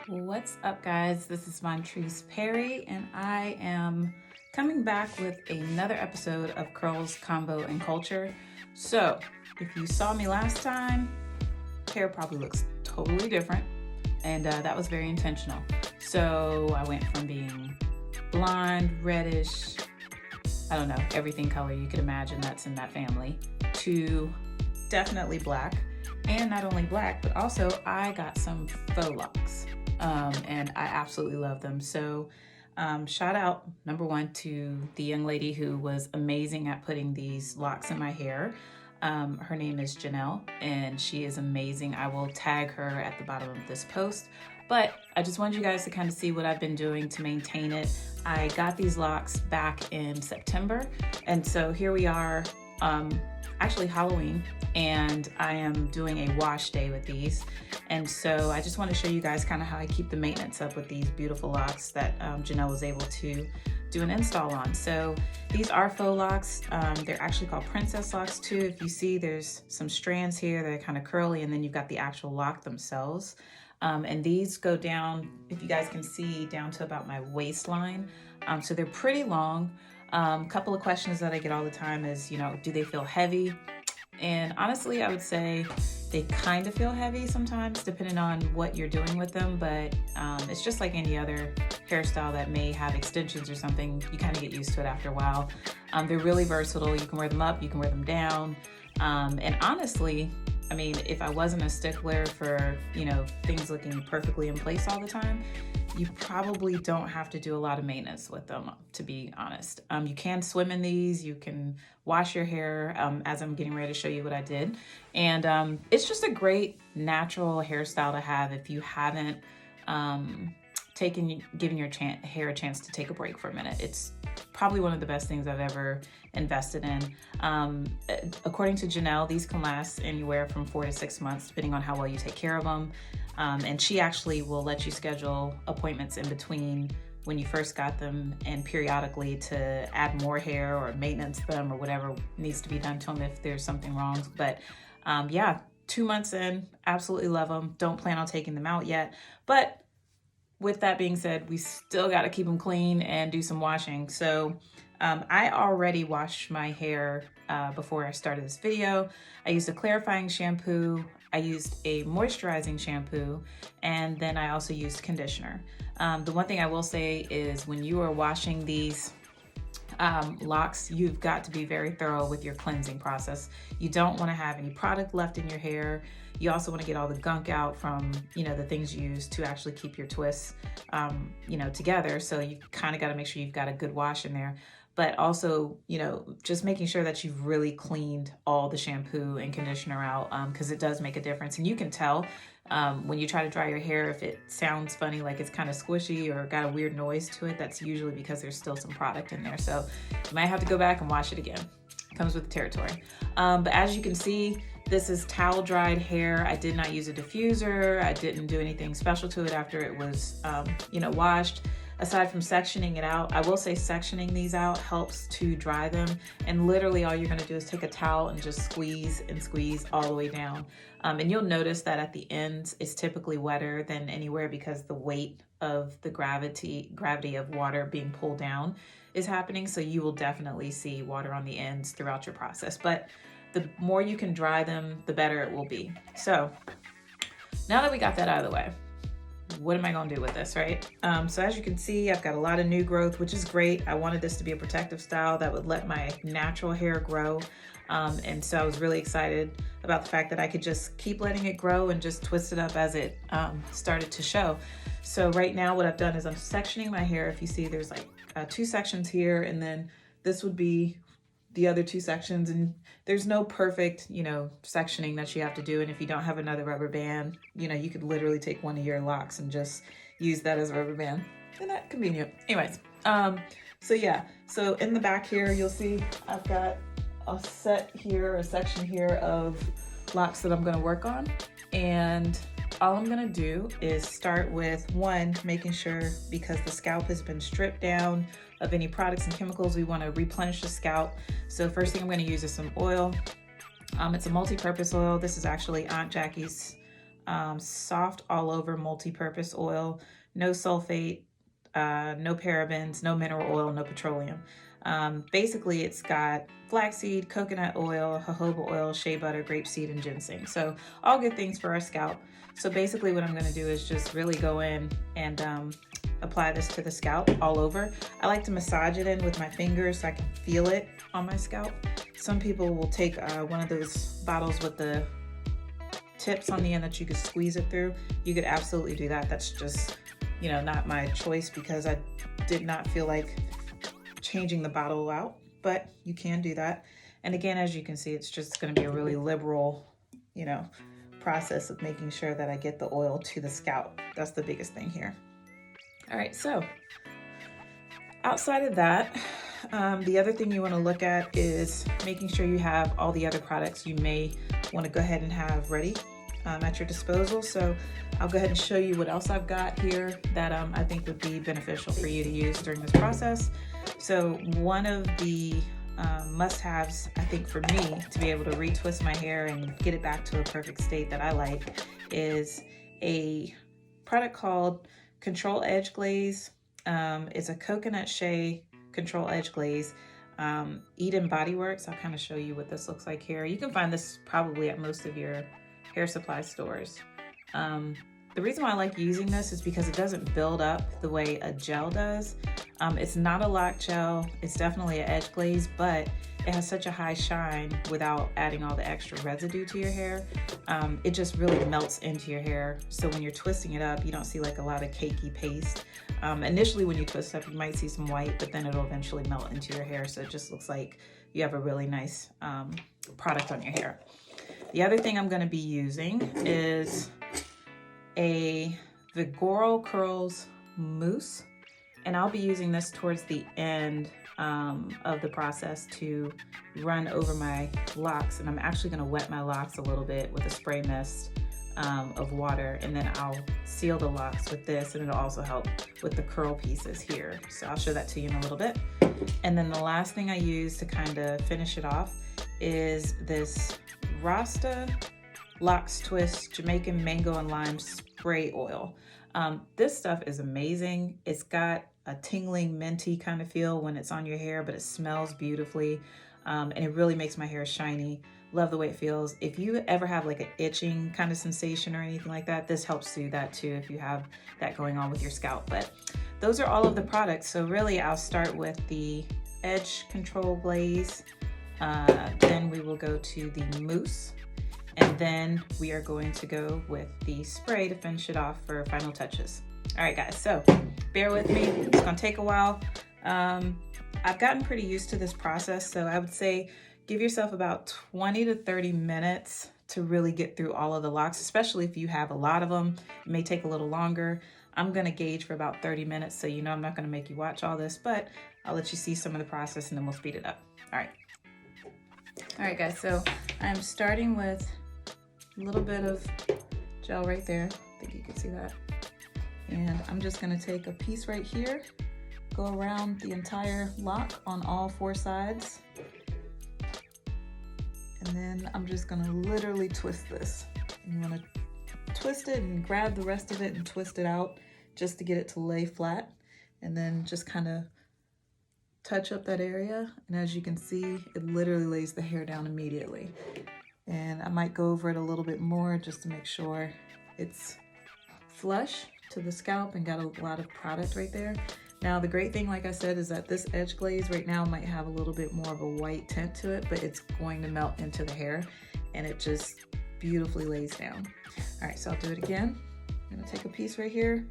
What's up, guys? This is Montrese Perry, and I am coming back with another episode of Curls, Combo, and Culture. So, if you saw me last time, hair probably looks totally different, and that was very intentional. So, I went from being blonde, reddish, I don't know, everything color you could imagine that's in that family, to definitely black. And not only black, but also I got some faux locks. And I absolutely love them. So shout out, number one, to the young lady who was amazing at putting these locks in my hair. Her name is Janelle, and she is amazing. I will tag her at the bottom of this post. But I just wanted you guys to kind of see what I've been doing to maintain it. I got these locks back in September, and so here we are, actually Halloween, and I am doing a wash day with these. And so I just want to show you guys kind of how I keep the maintenance up with these beautiful locks that Janelle was able to do an install on. So these are faux locks. They're actually called princess locks too. If you see, there's some strands here that are kind of curly, and then you've got the actual lock themselves. And these go down, if you guys can see, down to about my waistline. So they're pretty long. Couple of questions that I get all the time is, do they feel heavy? And honestly, I would say they kind of feel heavy sometimes, depending on what you're doing with them. But it's just like any other hairstyle that may have extensions or something. You kind of get used to it after a while. They're really versatile. You can wear them up, you can wear them down. And honestly, I mean, if I wasn't a stickler for, things looking perfectly in place all the time, you probably don't have to do a lot of maintenance with them, to be honest. You can swim in these, you can wash your hair, as I'm getting ready to show you what I did. And it's just a great natural hairstyle to have if you haven't giving your hair a chance to take a break for a minute. It's probably one of the best things I've ever invested in. According to Janelle, these can last anywhere from 4 to 6 months, depending on how well you take care of them. And she actually will let you schedule appointments in between when you first got them and periodically to add more hair or maintenance them or whatever needs to be done to them if there's something wrong. But 2 months in, absolutely love them. Don't plan on taking them out yet. But with that being said, we still got to keep them clean and do some washing. So I already washed my hair before I started this video. I used a clarifying shampoo, I used a moisturizing shampoo, and then I also used conditioner. The one thing I will say is when you are washing these locks, you've got to be very thorough with your cleansing process. You don't want to have any product left in your hair. You also want to get all the gunk out from, the things you use to actually keep your twists, together. So you kind of got to make sure you've got a good wash in there. But also, just making sure that you've really cleaned all the shampoo and conditioner out, because it does make a difference. And you can tell when you try to dry your hair, if it sounds funny, like it's kind of squishy or got a weird noise to it, that's usually because there's still some product in there. So you might have to go back and wash it again. Comes with the territory. But as you can see, this is towel dried hair. I did not use a diffuser. I didn't do anything special to it after it was, washed. Aside from sectioning it out, I will say sectioning these out helps to dry them. And literally all you're gonna do is take a towel and just squeeze and squeeze all the way down. And you'll notice that at the ends, it's typically wetter than anywhere because the weight of the gravity of water being pulled down is happening. So you will definitely see water on the ends throughout your process. But the more you can dry them, the better it will be. So now that we got that out of the way, what am I gonna do with this, right? So as you can see, I've got a lot of new growth, which is great. I wanted this to be a protective style that would let my natural hair grow. And so I was really excited about the fact that I could just keep letting it grow and just twist it up as it started to show. So right now what I've done is I'm sectioning my hair. If you see, there's like 2 sections here, and then this would be the other 2 sections, and there's no perfect, sectioning that you have to do. And if you don't have another rubber band, you could literally take one of your locks and just use that as a rubber band. Isn't that convenient? Anyways, so in the back here, you'll see I've got a section here of locks that I'm gonna work on. And all I'm gonna do is start with one, making sure, because the scalp has been stripped down of any products and chemicals, we wanna replenish the scalp. So first thing I'm gonna use is some oil. It's a multi-purpose oil. This is actually Aunt Jackie's soft all over multi-purpose oil, no sulfate, no parabens, no mineral oil, no petroleum. Basically, it's got flaxseed, coconut oil, jojoba oil, shea butter, grapeseed, and ginseng. So all good things for our scalp. So basically what I'm going to do is just really go in and apply this to the scalp all over. I like to massage it in with my fingers so I can feel it on my scalp. Some people will take one of those bottles with the tips on the end that you could squeeze it through. You could absolutely do that. That's just, you know, not my choice because I did not feel like changing the bottle out, but you can do that. And again, as you can see, it's just going to be a really liberal, you know, process of making sure that I get the oil to the scalp. That's the biggest thing here. All right, so outside of that, the other thing you want to look at is making sure you have all the other products you may want to go ahead and have ready at your disposal. So I'll go ahead and show you what else I've got here that I think would be beneficial for you to use during this process. So one of the must-haves, I think, for me to be able to retwist my hair and get it back to a perfect state that I like is a product called Control Edge Glaze. It's a coconut shea control edge glaze. Eden Bodywork. I'll kind of show you what this looks like here. You can find this probably at most of your hair supply stores. The reason why I like using this is because it doesn't build up the way a gel does. It's not a lock gel. It's definitely an edge glaze, but it has such a high shine without adding all the extra residue to your hair. It just really melts into your hair. So when you're twisting it up, you don't see like a lot of cakey paste. Initially when you twist up, you might see some white, but then it'll eventually melt into your hair. So it just looks like you have a really nice product on your hair. The other thing I'm gonna be using is a Vigoral Curls Mousse. And I'll be using this towards the end of the process to run over my locks. And I'm actually gonna wet my locks a little bit with a spray mist of water, and then I'll seal the locks with this, and it'll also help with the curl pieces here. So I'll show that to you in a little bit. And then the last thing I use to kind of finish it off is this Rasta Locs Twist Jamaican Mango and Lime Spray Oil. This stuff is amazing. It's got a tingling minty kind of feel when it's on your hair, but it smells beautifully, and it really makes my hair shiny. Love the way it feels. If you ever have like an itching kind of sensation or anything like that, this helps do that too if you have that going on with your scalp. But those are all of the products. So really I'll start with the Edge Control Glaze, then we will go to the Mousse, and then we are going to go with the spray to finish it off for final touches. All right, guys, so bear with me. It's gonna take a while. I've gotten pretty used to this process, so I would say give yourself about 20 to 30 minutes to really get through all of the locks, especially if you have a lot of them. It may take a little longer. I'm gonna gauge for about 30 minutes, so you know I'm not gonna make you watch all this, but I'll let you see some of the process and then we'll speed it up. All right, guys, so I'm starting with a little bit of gel right there. I think you can see that. And I'm just gonna take a piece right here, go around the entire lock on all 4 sides. And then I'm just gonna literally twist this. You wanna twist it and grab the rest of it and twist it out just to get it to lay flat. And then just kind of touch up that area. And as you can see, it literally lays the hair down immediately. And I might go over it a little bit more just to make sure it's flush to the scalp and got a lot of product right there. Now, the great thing, like I said, is that this edge glaze right now might have a little bit more of a white tint to it, but it's going to melt into the hair and it just beautifully lays down. All right, so I'll do it again. I'm gonna take a piece right here.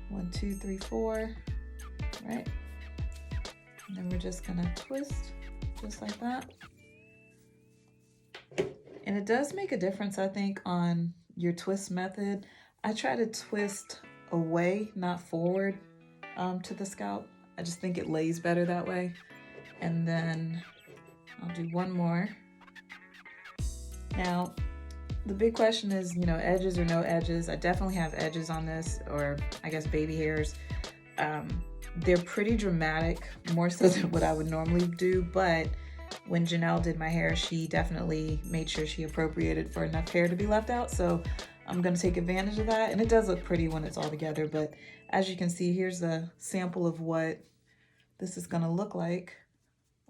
1, 2, 3, 4, right? And then we're just gonna twist just like that. And it does make a difference, I think, on your twist method. I try to twist away, not forward to the scalp. I just think it lays better that way. And then I'll do one more. Now, the big question is, you know, edges or no edges. I definitely have edges on this, or I guess baby hairs. They're pretty dramatic, more so than what I would normally do, but when Janelle did my hair, she definitely made sure she appropriated for enough hair to be left out. So I'm gonna take advantage of that. And it does look pretty when it's all together, but as you can see, here's a sample of what this is gonna look like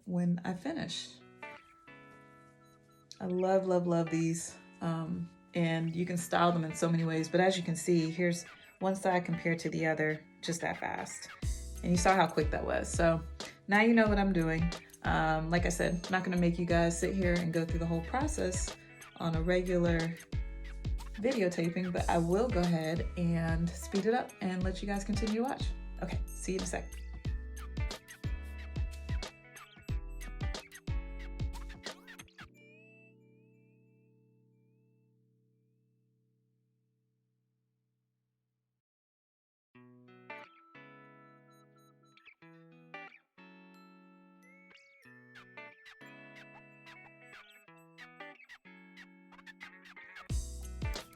when I finish. I love, love, love these. And you can style them in so many ways, but as you can see, here's one side compared to the other, just that fast. And you saw how quick that was. So now you know what I'm doing. Like I said, I'm not gonna make you guys sit here and go through the whole process on a regular videotaping, but I will go ahead and speed it up and let you guys continue to watch. Okay, see you in a sec.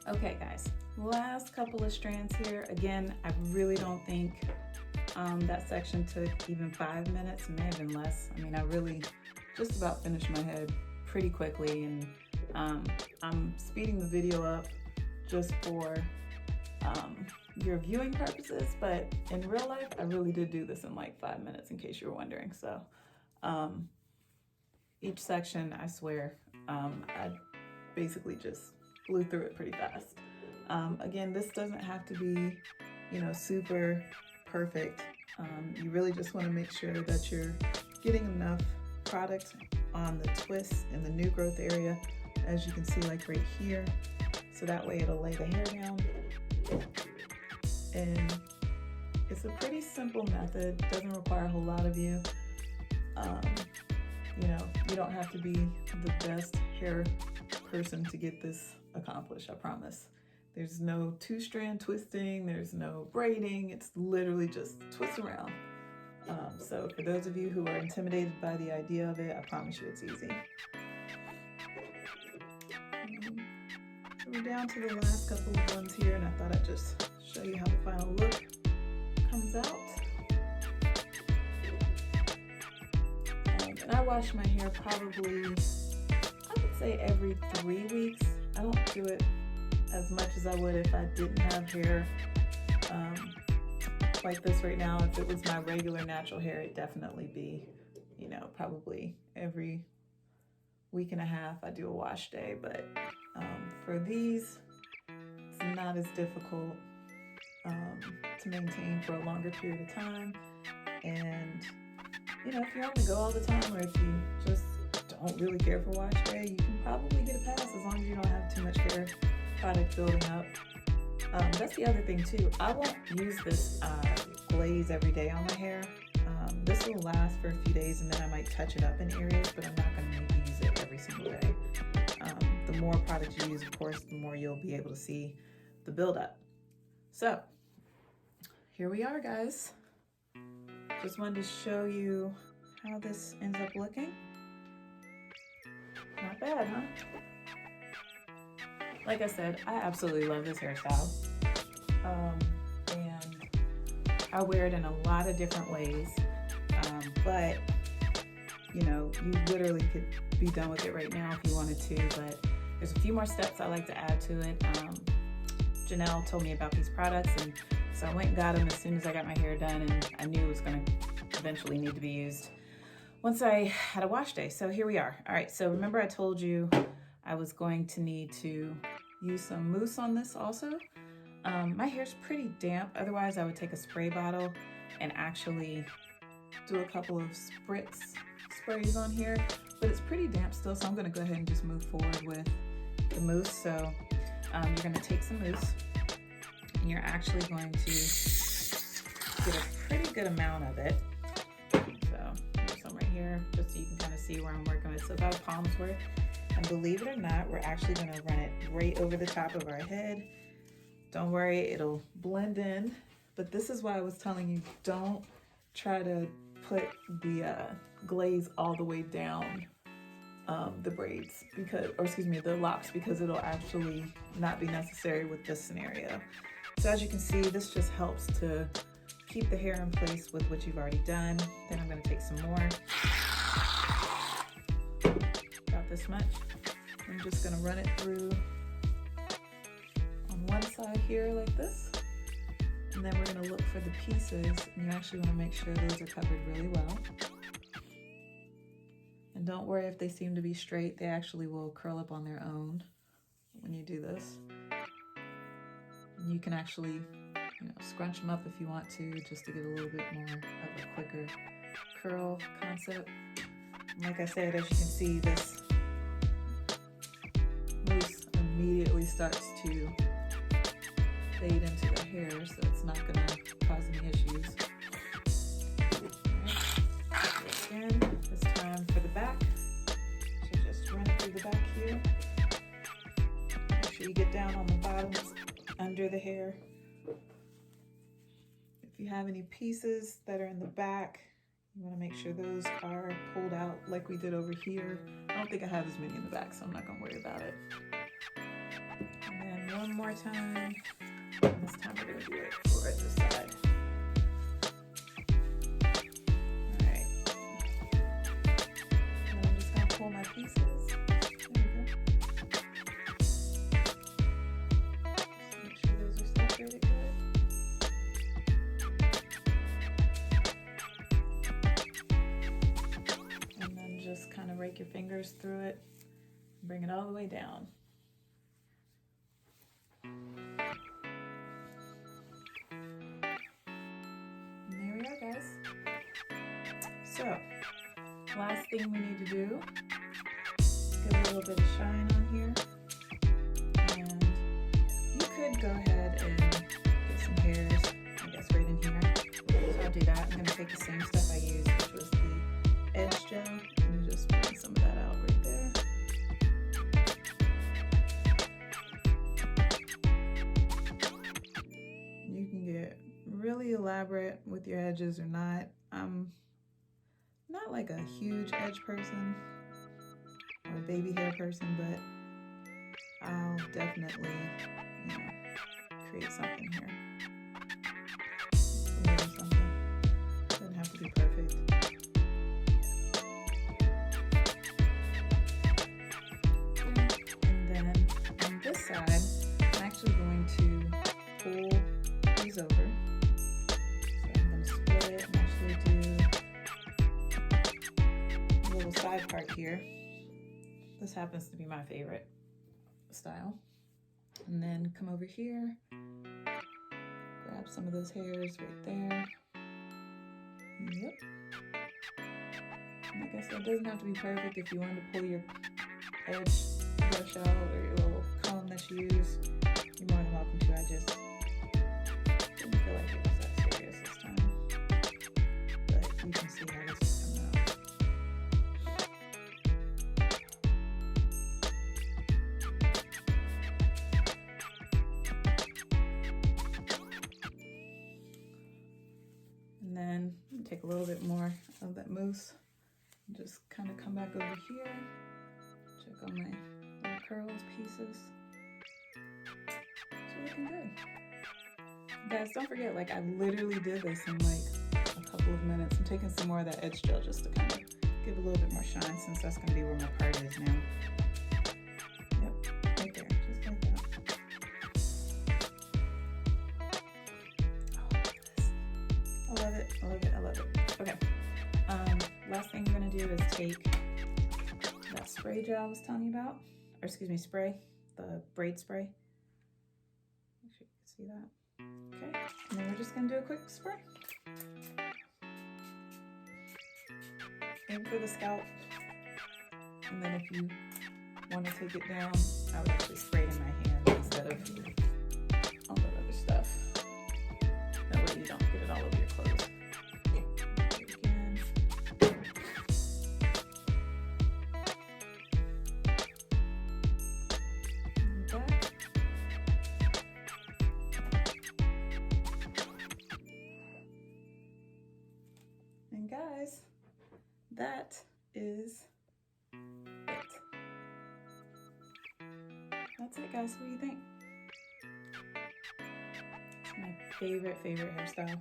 Okay guys, last couple of strands here. Again, I really don't think that section took even 5 minutes, may have been less. I mean, I really just about finished my head pretty quickly, and I'm speeding the video up just for your viewing purposes, but in real life, I really did do this in like 5 minutes, in case you were wondering. So each section, I swear, I basically just blew through it pretty fast. Again, this doesn't have to be, you know, super perfect. You really just want to make sure that you're getting enough product on the twists in the new growth area, as you can see, like right here. So that way it'll lay the hair down. And it's a pretty simple method, doesn't require a whole lot of you. You know, you don't have to be the best hair person to get this accomplished, I promise. There's no 2-strand twisting, there's no braiding, it's literally just twist around. So for those of you who are intimidated by the idea of it, I promise you it's easy. So we're down to the last couple of ones here, and I thought I'd just show you how the final look comes out. And I wash my hair probably, I would say every 3 weeks. I don't do it as much as I would if I didn't have hair like this right now. If it was my regular natural hair, it'd definitely be, you know, probably every week and a half I do a wash day. But for these, it's not as difficult to maintain for a longer period of time. And you know, if you're on the go all the time, or if you just don't really care for wash day, you can probably get a pass as long as you don't have too much hair product building up. That's the other thing too. I won't use this glaze every day on my hair. This will last for a few days, and then I might touch it up in areas, but I'm not going to maybe use it every single day. The more product you use, of course, the more you'll be able to see the buildup. So here we are, guys. Just wanted to show you how this ends up looking. Not bad, huh? Like I said, I absolutely love this hairstyle. And I wear it in a lot of different ways. But, you know, you literally could be done with it right now if you wanted to, but there's a few more steps I like to add to it. Janelle told me about these products, and so I went and got them as soon as I got my hair done, and I knew it was going to eventually need to be used once I had a wash day. So here we are. All right, so remember I told you I was going to need to use some mousse on this also. My hair's pretty damp, otherwise I would take a spray bottle and actually do a couple of sprays on here, but it's pretty damp still, so I'm going to go ahead and just move forward with the mousse. So you're going to take some mousse, and you're actually going to get a pretty good amount of it. So here's some right here, just so you can kind of see where I'm working with. So about a palm's worth. And believe it or not, we're actually going to run it right over the top of our head. Don't worry, it'll blend in. But this is why I was telling you, don't try to put the glaze all the way down the braids, because, or excuse me, the locks, because it'll actually not be necessary with this scenario. So as you can see, this just helps to keep the hair in place with what you've already done. Then I'm going to take some more, about this much. I'm just going to run it through on side here like this. And then we're going to look for the pieces, and you actually want to make sure those are covered really well. And don't worry if they seem to be straight, they actually will curl up on their own when you do this. And you can actually, scrunch them up if you want to, just to get a little bit more of a quicker curl concept. And like I said, as you can see, this mousse immediately starts to fade into the hair, so it's not going to cause any issues. Alright, again, it's time for the back. So just run it through the back here. Make sure you get down on the bottoms under the hair. If you have any pieces that are in the back, you want to make sure those are pulled out like we did over here. I don't think I have as many in the back, so I'm not going to worry about it. And then one more time. This time we're going to do it for this side. Alright. And I'm just going to pull my pieces. There we go. Just make sure those are separated good. And then just kind of rake your fingers through it. Bring it all the way down. So, last thing we need to do, get a little bit of shine on here, and you could go ahead and get some hairs, I guess right in here, so I'll do that. I'm going to take the same stuff I used, which was the edge gel, and just bring some of that out right there. You can get really elaborate with your edges or not. I'm not like a huge edge person or a baby hair person, but I'll definitely, create something here. A little something. Doesn't have to be perfect. And then on this side, I'm actually going to pull these over. Side part here. This happens to be my favorite style. And then come over here, grab some of those hairs right there. Yep. And like I said, it doesn't have to be perfect. If you want to pull your edge brush out or your little comb that you use, you're more than welcome to. I just didn't feel like it was that serious this time. But you can see how this is coming out. And then take a little bit more of that mousse and just kind of come back over here, check on my little curls pieces. It's looking good. Guys, don't forget, like, I literally did this in like a couple of minutes. I'm taking some more of that edge gel just to kind of give a little bit more shine, since that's going to be where my part is now. Yep, right there, just like that. I love it, I love it, I love it. Okay, last thing I'm gonna do is take that spray gel I was telling you about, or excuse me, spray, the braid spray. Make sure you can see that. Okay, and then we're just gonna do a quick spray. Aim for the scalp, and then if you want to take it down, I would actually spray it in my hand instead of all that other stuff. That way you don't get it all over your clothes. Again. And back. And guys, that is it. That's it, guys. What do you think? It's my favorite hairstyle.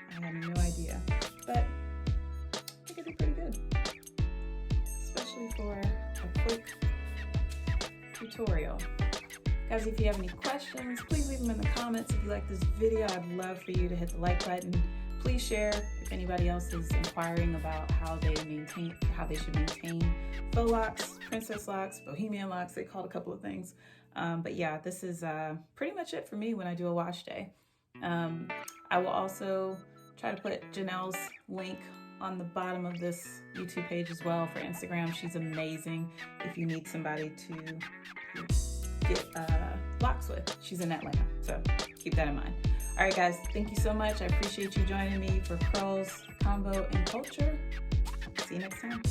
I have no idea, but I think I did pretty good, especially for a quick tutorial. Guys, if you have any questions, please leave them in the comments. If you like this video, I'd love for you to hit the like button. Please share if anybody else is inquiring about how they should maintain faux locks, princess locks, bohemian locks. They called a couple of things. But yeah, this is pretty much it for me when I do a wash day. I will also try to put Janelle's link on the bottom of this YouTube page as well for Instagram. She's amazing if you need somebody to get locks with. She's in Atlanta, so keep that in mind. All right, guys, thank you so much. I appreciate you joining me for Curls, Combo, and Culture. See you next time.